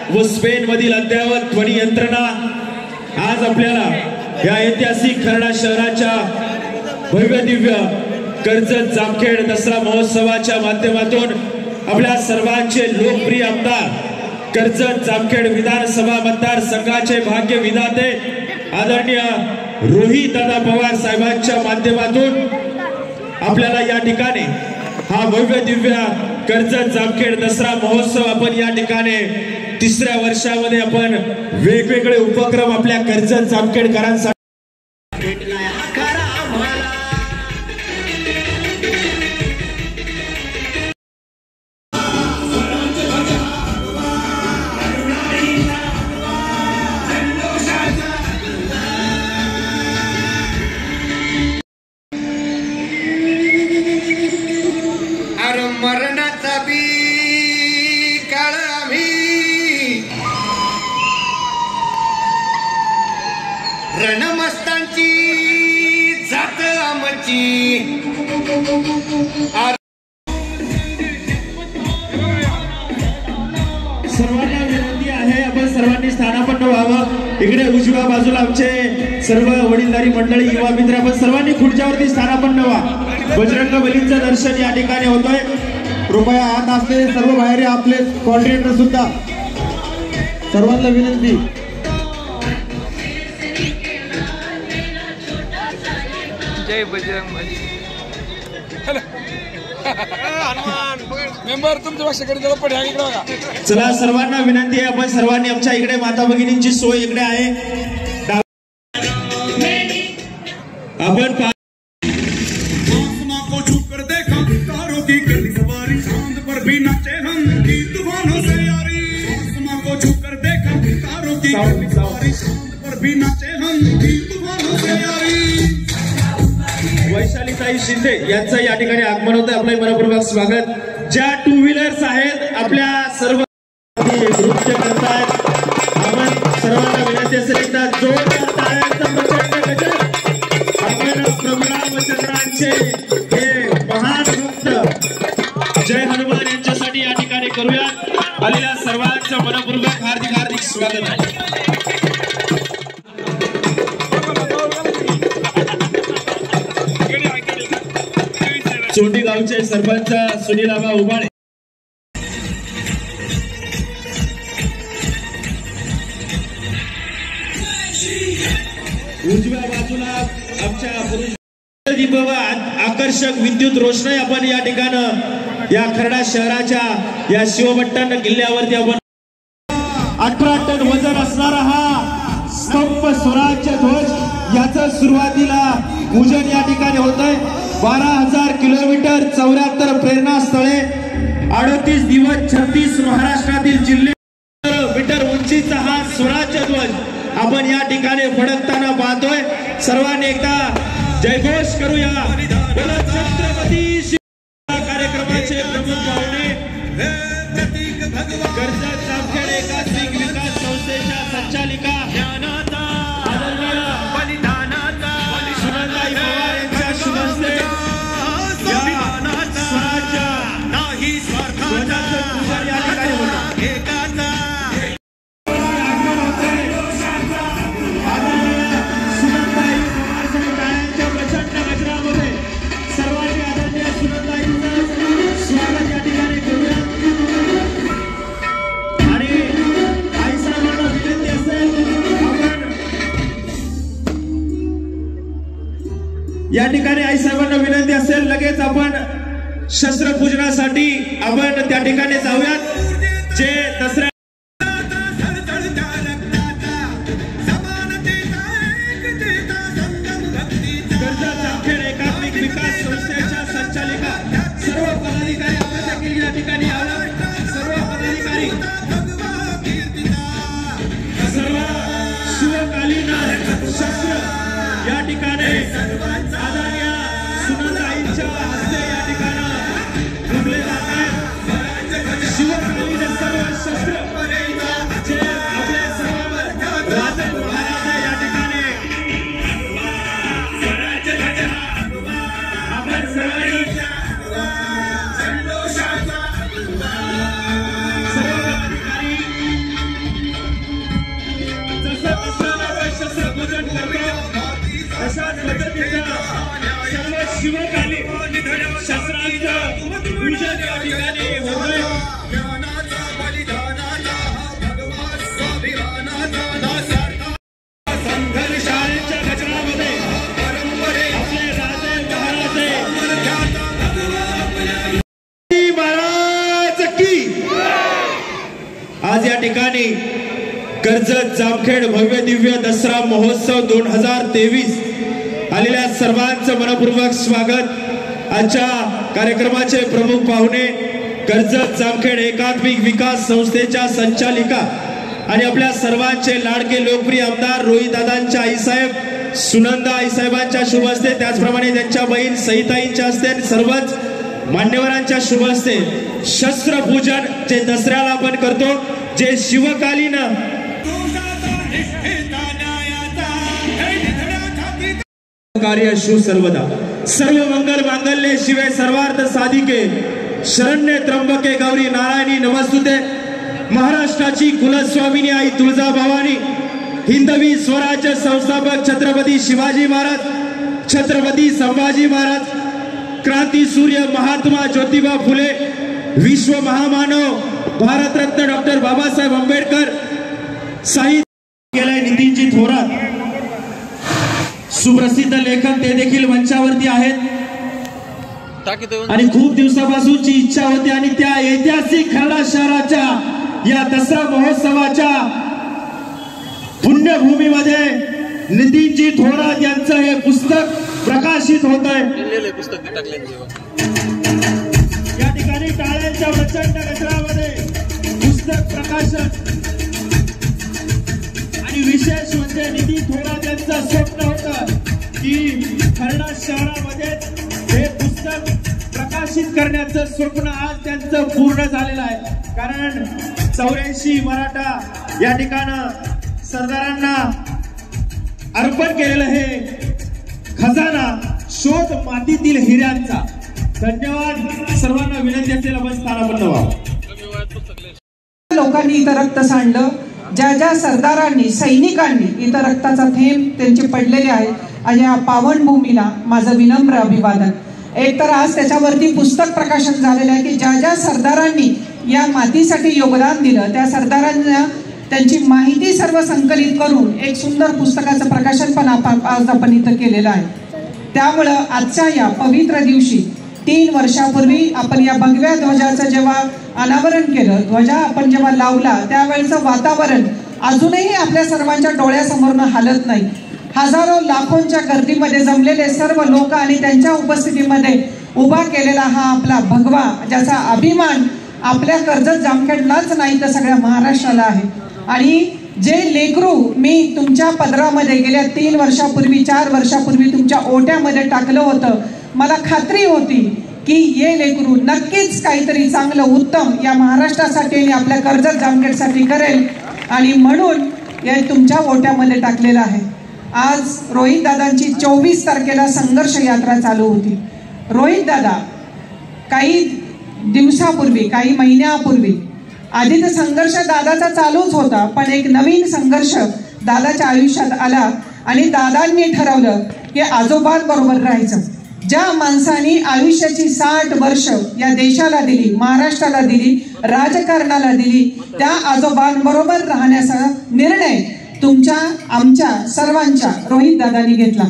व स्पेन मधील अद्ययावत ध्वनी यंत्रणा आज आपल्याला या ऐतिहासिक खर्डा शहराच्या भव्य दिव्य कर्जत जामखेड दसरा महोत्सवाच्या माध्यमातून आपल्या सर्वांचे लोकप्रिय आमदार कर्जत जामखेड विधानसभा मतदार संघाचे भाग्य विधाते आदरणीय रोहित दादा पवार साहेबांच्या माध्यमातून आपल्याला या ठिकाणी हा भव्य दिव्य कर्जत जामखेड दसरा महोत्सव आपण या ठिकाणी तिसऱ्या वर्षामध्ये आपण वेगवेगळे उपक्रम आपल्या कर्जत जामखेडकरांसाठी मरणाचा बी काळ आम्ही रणमस्तांची जात आमची सर्वांना विनंती आहे आपण सर्वांनी स्थानापन्न व्हावं। इकडे उजव्या बाजूला आमचे सर्व वडीलधारी मंडळी युवा मित्र आपण सर्वांनी खुर्च्यावरती स्थानापन्न व्हा। बजरंग बलीचं दर्शन या ठिकाणी होतोय। कृपया आत असलेले सर्व बाहेर आपले कॉर्डिनेटर सुद्धा सर्वांना विनंती। जय बजरंग बली। हनुमान मेंबर तुमच्या भाषेकडे जरा पडे इकडे बघा। चला सर्वांना विनंती आहे आपण सर्वांनी आमच्या इकडे माता भगिनींची सोय इकडे आहे। आपण भी नाचे हम की तूफानों से यारी आसमां को छूकर देखा तारों की बारिश पर भी नाचे हम की तूफानों से यारी। वैशालीताई शिंदे यांचं या ठिकाणी आगमन होतं। आपलं मनपूर्वक स्वागत। ज्या टू व्हीलर्स आहेत आपल्या सर्व नृत्य करतायत आपण सर्वांना विनंती असेल एकदा जोरदार टाळ्यांचा प्रचंड गजर आपण प्रभुरामचंद्रांचे हे महान भक्त जय हनुमान यांच्यासाठी या ठिकाणी करूया। आलेल्या सर्वांचं मनपूर्वक हार्दिक हार्दिक स्वागत आहे। चोंडी गावचे सरपंच सुनील आबा उबाळे उजव्या बाजूला आमच्या आकर्षक विद्युत रोषणाई आपण या ठिकाणी या खर्डा शहराच्या या शिवभट्टण किल्ल्यावरती आपण 18 टन वजन असणारा हा स्तंभ स्वराज्य ध्वज याचं सुरुवातीला पूजन या ठिकाणी होतंय। 12,000 किलोमीटर 74 प्रेरणा स्थळे 38 दिवस 36 महाराष्ट्रातील जिल्हे मीटर उंचीचा हा स्वराज्य ध्वज आपण या ठिकाणी फडकताना पाहतोय। सर्वांनी एकदा जयघोष करूया। छत्रपती कार्यक्रमाचे प्रमुख पाहुणे कर्जत जामखेड एकात्मिक विकास संस्थेच्या संचालिका सुनंदाई पवार यांच्या शुभ हस्ते स्वराज्य नाही स्वार्थाचं पूजन या ठिकाणी होतं। या ठिकाणी आई साहेबांना विनंती असेल लगेच आपण शस्त्रपूजनासाठी आपण त्या ठिकाणी जाऊयात। जे दसऱ्या कर्जत जामखेड एकात्मिक विकास संस्थेच्या संचालिका सर्व पदाधिकारी आपण देखील या ठिकाणी यावं। सर्व पदाधिकारी सर्व शिवकालीन शस्त्र या ठिकाणी आदरणीय सुनंदाईंच्या हस्ते या ठिकाणी ठेवले जात आहेत। शिवकालीन सर्व शस्त्र जे आपले सर्व राजे महाराज या ठिकाणी आपण सर्वांनी अशाच पद्धतीचं सर्व शिवकालीन शस्त्रांचं पूजन या ठिकाणी होतंय। संघर्षाच्या गजरामध्ये आपले राजे महाराज की आज या ठिकाणी कर्जत जामखेड भव्य दिव्य दसरा महोत्सव 2023 आलेल्या सर्वांचं मनपूर्वक स्वागत। आजच्या कार्यक्रमाचे प्रमुख पाहुणे कर्जत जामखेड एकात्मिक विकास संस्थेच्या संचालिका आणि आपल्या सर्वांचे लाडके लोकप्रिय आमदार रोहित दादांच्या आईसाहेब सुनंदा आईसाहेबांच्या शुभ हस्ते, त्याचप्रमाणे त्यांच्या बहीण सईताईंच्या हस्ते सर्वच मान्यवरांच्या शुभ हस्ते शस्त्रपूजन जे दसऱ्याला आपण करतो, जे शिवकालीन कार्य शु सर्वदा सर्व मंगल मांगल्ये शिवे सर्वार्थ साधिके शरण्ये त्र्यंबके गौरी नारायणी नमस्तुते। महाराष्ट्राची कुलस्वामिनी आई तुळजा भवानी, हिंदवी स्वराज्य संस्थापक छत्रपती शिवाजी महाराज, छत्रपती संभाजी महाराज, क्रांती सूर्य महात्मा ज्योतिबा फुले, विश्व महामानव भारतरत्न डॉक्टर बाबासाहेब आंबेडकर, साहित्य केलंय नितीनजी थोरात, सुप्रसिद्ध लेखक ते देखील मंचावरती आहेत आणि खूप दिवसापासूनची इच्छा होती आणि त्या ऐतिहासिक खर्डा शहराच्या या दसरा महोत्सवाच्या पुण्यभूमीमध्ये नितीनजी थोरात यांचं हे पुस्तक प्रकाशित होत आहे। या ठिकाणी टाळ्यांच्या प्रचंड गजरामध्ये पुस्तक प्रकाशन आणि विशेष म्हणजे निधी थोरात यांचं स्वप्न होतं की खर्डा शहरामध्ये हे पुस्तक प्रकाशित करण्याचं स्वप्न आज त्यांचं पूर्ण झालेलं आहे। कारण 84 मराठा या ठिकाणी सरदारांना अर्पण केलेलं हे खजाना शोध मातीतील हिऱ्यांचा। धन्यवाद सर्वांना, विनंती असेल आपण स्थानापन्न व्हावं। लोकांनी इथं रक्त सांडलं, ज्या ज्या सरदारांनी सैनिकांनी इथं रक्ताचा थेंब त्यांचे पडलेले आहेत आणि या पावन भूमीला माझं विनम्र अभिवादन। एक तर आज त्याच्यावरती पुस्तक प्रकाशन झालेलं आहे की ज्या ज्या सरदारांनी या मातीसाठी योगदान दिलं त्या सरदारांना त्यांची माहिती सर्व संकलित करून एक सुंदर पुस्तकाचं प्रकाशन पण आज आपण इथं केलेलं आहे। त्यामुळं आजच्या या पवित्र दिवशी 3 वर्षापूर्वी आपण या भगव्या ध्वजाचं जेव्हा अनावरण केलं, ध्वजा आपण जेव्हा लावला त्यावेळेचं वातावरण अजूनही आपल्या सर्वांच्या डोळ्यासमोरनं हालत नाही। हजारो लाखोंच्या गर्दीमध्ये जमलेले सर्व लोक आणि त्यांच्या उपस्थितीमध्ये उभा केलेला हा आपला भगवा, ज्याचा अभिमान आपल्या कर्जत जामखेडलाच नाही तर सगळ्या महाराष्ट्राला आहे। आणि जे लेकरू मी तुमच्या पदरामध्ये गेल्या 3 वर्षापूर्वी 4 वर्षापूर्वी तुमच्या ओट्यामध्ये टाकलं होतं, मला खात्री होती की हे लेकरू नक्कीच काहीतरी चांगलं उत्तम या महाराष्ट्रासाठी आणि आपल्या कर्जत जामखेडसाठी करेल आणि म्हणून हे तुमच्या ओट्यामध्ये टाकलेलं आहे। आज रोहित दादांची 24 तारखेला संघर्ष यात्रा चालू होती। रोहित दादा काही दिवसापूर्वी काही महिन्यापूर्वी आधी तर संघर्ष दादाचा चालूच होता, पण एक नवीन संघर्ष दादाच्या आयुष्यात आला आणि दादांनी ठरवलं की आजोबांबरोबर राहायचं। ज्या माणसाने आयुष्याची 60 वर्ष या देशाला दिली, महाराष्ट्राला दिली, राजकारणाला दिली, त्या आजोबांबरोबर राहण्याचा निर्णय तुमच्या आमच्या सर्वांच्या रोहित दादांनी घेतला।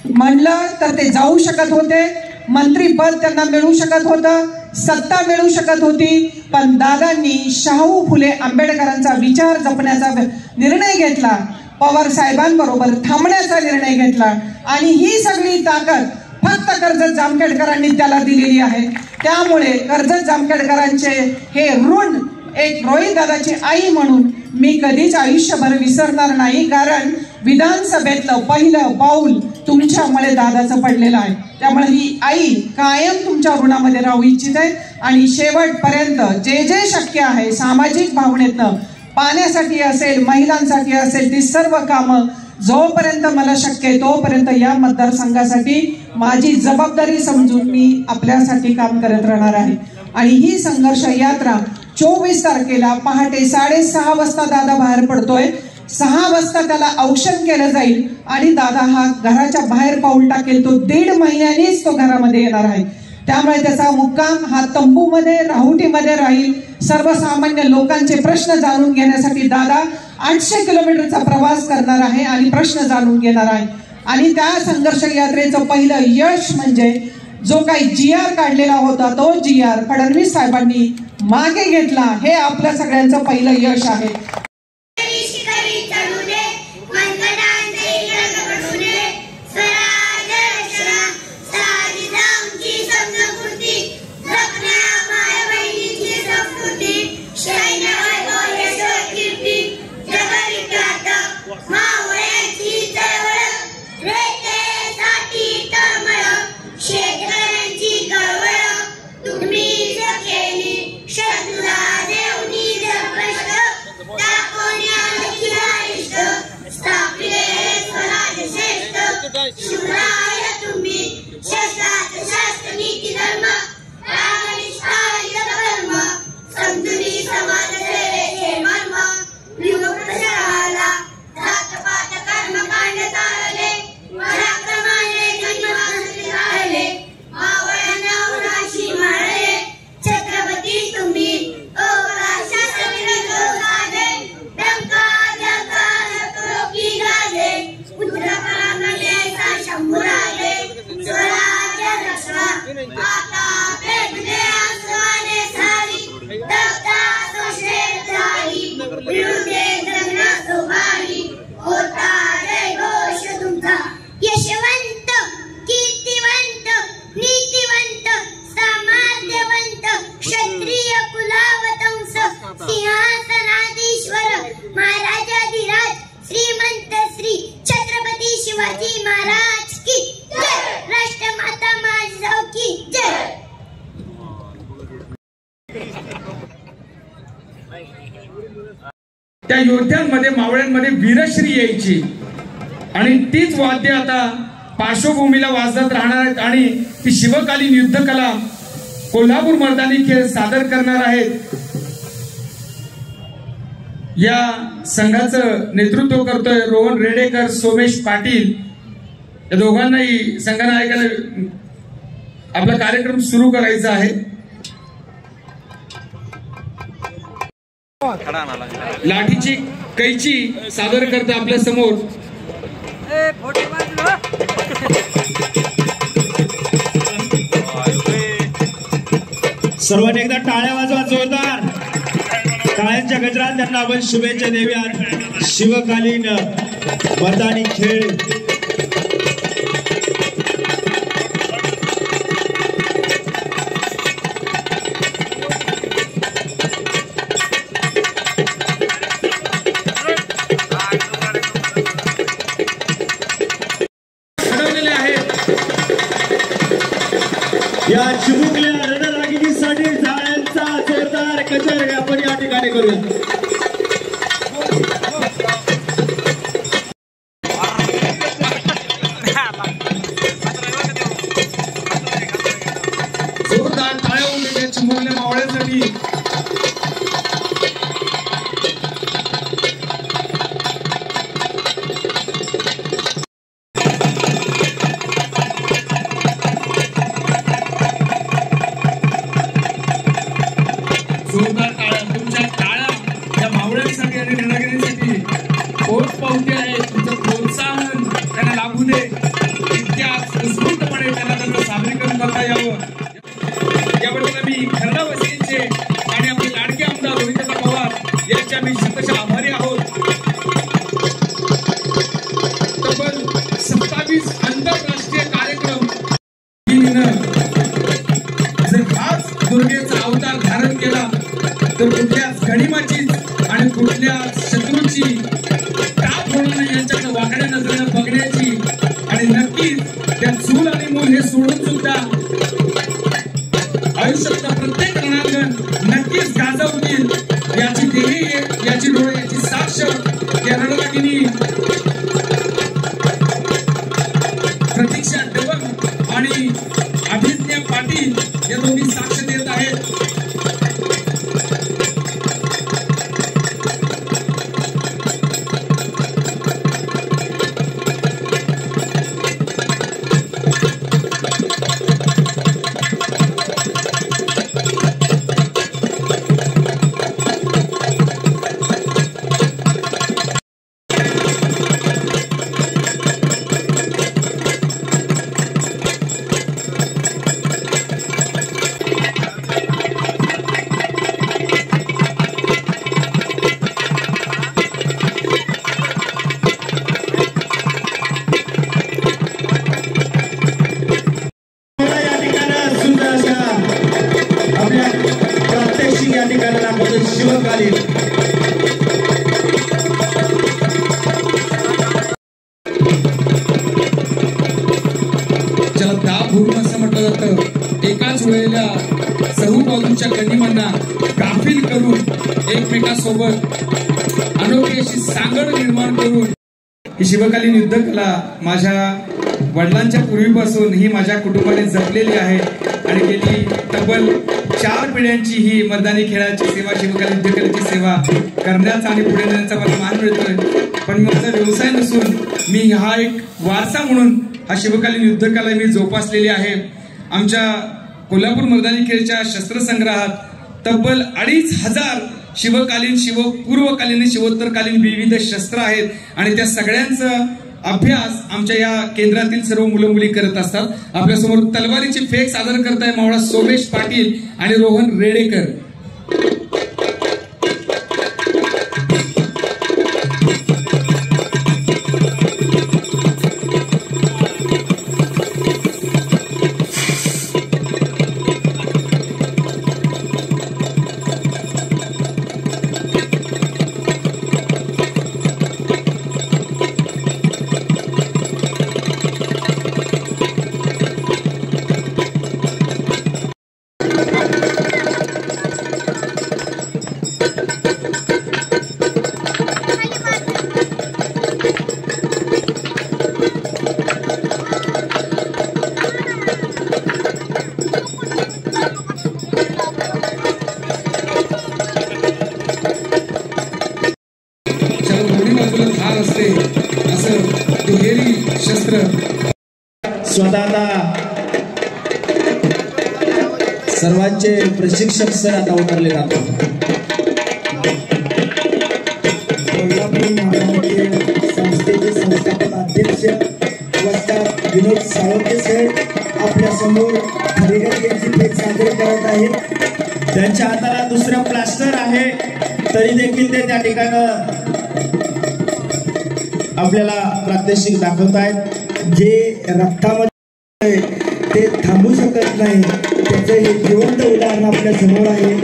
म्हणलं तर ते जाऊ शकत होते, मंत्रीपद त्यांना मिळू शकत होतं, सत्ता मिळू शकत होती, पण दादांनी शाहू फुले आंबेडकरांचा विचार जपण्याचा निर्णय घेतला, पवार साहेबांबरोबर थांबण्याचा निर्णय घेतला आणि ही सगळी ताकद फक्त कर्जत जामखेडकरांनी त्याला दिलेली आहे। त्यामुळे कर्जत जामखेडकरांचे हे ऋण एक रोहित दादाची आई म्हणून मी कधीच आयुष्यभर विसरणार नाही, कारण विधानसभेतलं पहिलं पाऊल तुमच्यामुळे दादाचं पडलेलं आहे. त्यामुळे ही आई कायम तुमच्या ऋणामध्ये राहू इच्छित आहे आणि शेवटपर्यंत जे जे शक्य आहे सामाजिक भावनेतनं, पाण्यासाठी असेल, महिलांसाठी असेल, ती सर्व कामं जोपर्यंत मला शक्य आहे तोपर्यंत या मतदारसंघासाठी माझी जबाबदारी समजून मी आपल्यासाठी काम करत राहणार आहे. आणि ही संघर्ष यात्रा 24 तारखेला पहाटे 6:30 वाजता दादा बाहेर पडतोय. 6 वाजता त्याला औक्षण केलं जाईल आणि दादा हा घराच्या बाहेर पाऊल टाकेल. तो 1.5 महिन्यांनीच तो घरामध्ये येणार आहे. त्यामुळे त्याचा मुक्काम हा तंबूमध्ये, राहुटीमध्ये राहील. सर्वसामान्य लोकांचे प्रश्न जाणून घेण्यासाठी दादा 800 किलोमीटरचा प्रवास करणार आहे आणि प्रश्न जाणून घेणार आहे. आणि त्या संघर्ष यात्रेचं पहिलं यश म्हणजे जो काही GR काढलेला होता तो GR फडणवीस साहेबांनी मागे घेतला, हे आपल्या सगळ्यांचं पहिलं यश आहे. यशवंत, कीर्तिवंत, नीतिवंत, सामर्थ्यवंत, क्षत्रिय कुलावतंस, सिंहासनाधीश्वर, महाराजाधिराज, श्रीमंत श्री छत्रपती शिवाजी महाराज की जय. राष्ट्रमाता माळजाऊ की जय. त्या योद्ध्यांमध्ये, मावळ्यांमध्ये वीरश्री यायची आणि तीच वाद्य आता पार्श्वभूमीला वाजत राहणार आहेत आणि ती शिवकालीन युद्धकला कोल्हापूर मर्दानी खेळ सादर करणार आहेत. या संघाचं नेतृत्व करतोय रोहन रेडेकर, सोमेश पाटील. या दोघांनाही संघनायकाने आपला कार्यक्रम सुरू करायचा आहे. लाठीची कैची सादर करते आपल्या समोर. सर्वांनी एकदा टाळ्या वाजवा जोरदार. टाळ्यांच्या गजरात त्यांना आपण शुभेच्छा देऊयात. शिवकालीन मर्दानी खेळ या चिमुकल्या रणरागिणीसाठी झाडांचा जोरदार गजर आपण या ठिकाणी करूया. जोरदार टाळ्या होऊन चिमुकल्या मावळ्यासाठी. जोरदार टाळ्या, तुमच्या टाळ्या या मावळ्यांसाठी आणि रणरागिणीसाठी पोचपावती आहे. तुमचं प्रोत्साहन त्यांना लाभू दे, इतिहास उत्स्फूर्तपणे त्यांना त्याचं सादरीकरण करता यावं. याबद्दल मी खरडावासींचे आणि आपले लाडके आमदार रोहितदादा पवार यांच्या मी शतशः आभारी आहोत. तब्बल 27 आंतरराष्ट्रीय कार्यक्रम जर हाच दुर्गेचा अवतार धारण केला तर कुठल्याच गणिमाची आणि कुठल्याच जगण्याची आणि नक्कीच त्या चूल आणि मूल हे सोडून सुद्धा आयुष्यातलं प्रत्येक रणांगण नक्कीच गाजवतील याची देही याची डोळे याची साक्ष या रणरागिनी प्रतीक्षा डबक आणि अभिज्ञा पाटील या दोन्ही साक्ष देत आहेत. शिवकालीन ज्याला दाब भरून असं म्हटलं जातं, एकाच वेळेला सहू बाजूच्या गनिमांना गाफील करून एकमेकांसोबत अनोखी अशी सांगड निर्माण करून ही शिवकालीन युद्ध कला माझ्या वडिलांच्या पूर्वीपासून ही माझ्या कुटुंबाने जपलेली आहे आणि गेली तब्बल 4 पिढ्यांची ही मैदानी खेळाची सेवा शिवकालीन युद्ध कलेची सेवा करण्याचा आणि पुढे नेण्याचा मला मान मिळतोय. पण माझा व्यवसाय नसून मी हा एक वारसा म्हणून हा शिवकालीन युद्ध कला मी जोपासलेली आहे. आमच्या कोल्हापूर मैदानी खेळच्या शस्त्रसंग्रहात तब्बल 2500 शिवकालीन पूर्वकालीन शिवोत्तरकालीन विविध शस्त्र आहेत आणि त्या सगळ्यांचा अभ्यास आमच्या या केंद्रातील सर्व मुलं मुली करत असतात. आपल्यासमोर तलवारीची फेक सादर करताय मावळा सोमेश पाटील आणि रोहन रेडेकर. स्वतः सर्वांचे प्रशिक्षक सर आता उतरले जातात. कोल्हापूर महानगर संस्थेचे संस्थापक अध्यक्ष वस्ताद विनोद साळुंखे सर आपल्या समोर हरिगर्जेची फेक सादर करत आहेत. त्यांच्या हाताला दुसरं प्लास्टर आहे तरी देखील ते त्या ठिकाणं आपल्याला प्रात्यक्षिक दाखवत आहेत. जे रक्तामध्ये ते थांबू शकत नाही त्याचं हे जिवंत उदाहरण आपल्या समोर आहे.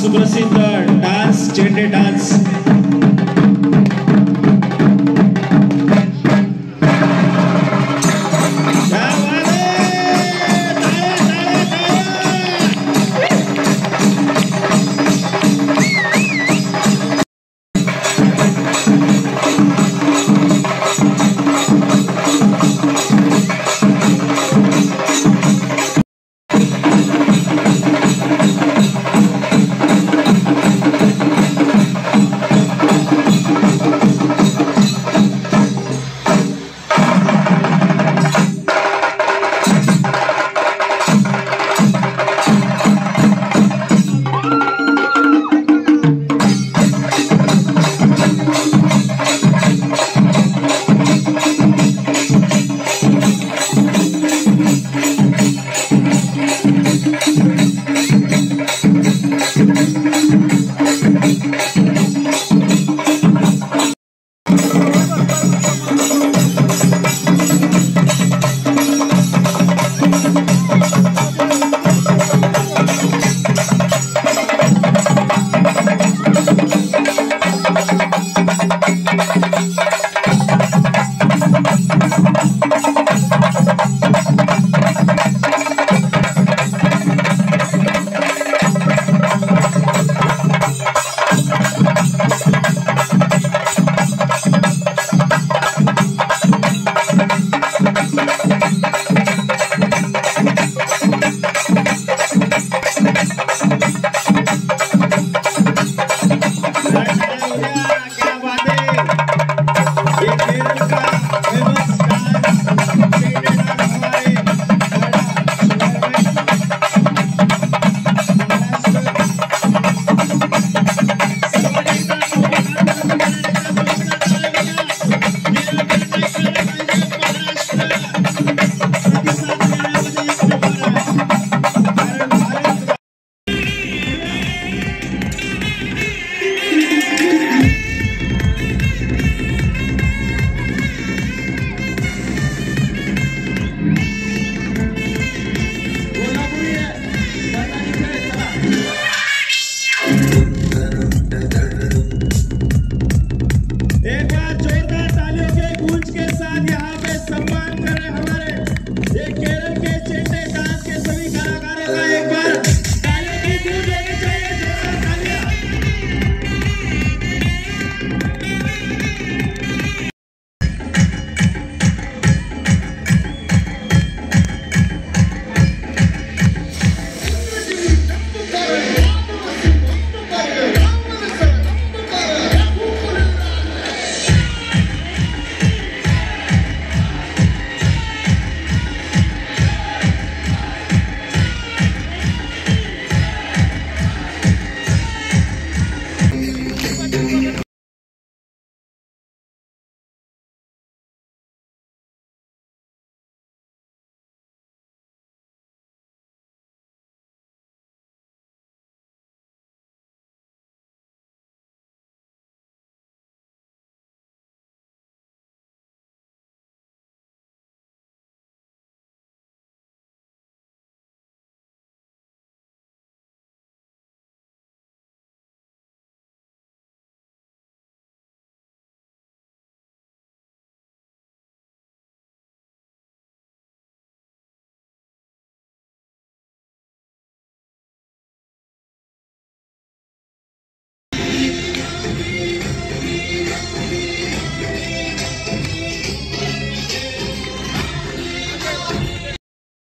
सुप्रसिद्ध डान्स चेंडे डान्स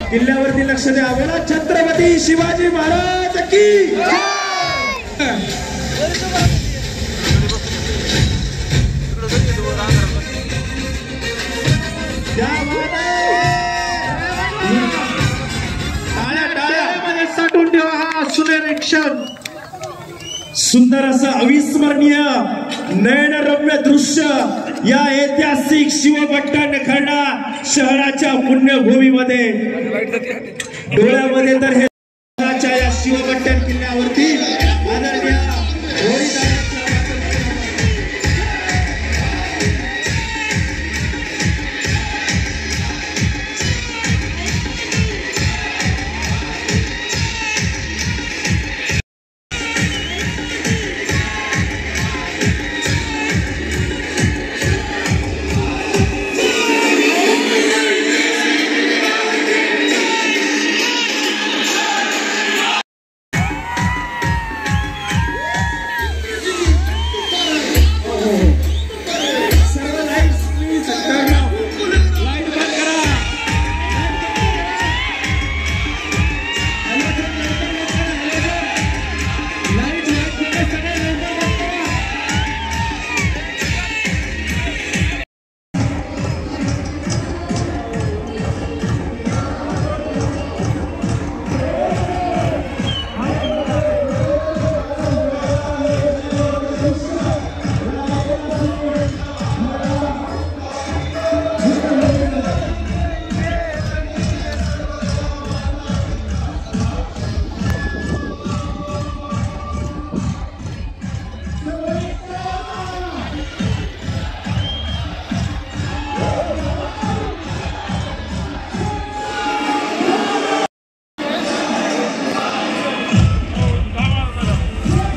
किल्ल्यावरती लक्ष द्या. बोला छत्रपती शिवाजी महाराज की टाळ्यामध्ये साठवून ठेवा हा सुनेरी क्षण. सुंदर असं अविस्मरणीय नयनरम्य दृश्य या ऐतिहासिक शिवपट्टण खर्डा शहराच्या पुण्यभूमीमध्ये डोळ्यामध्ये तर हे या शिवपट्टण किल्ल्यावरती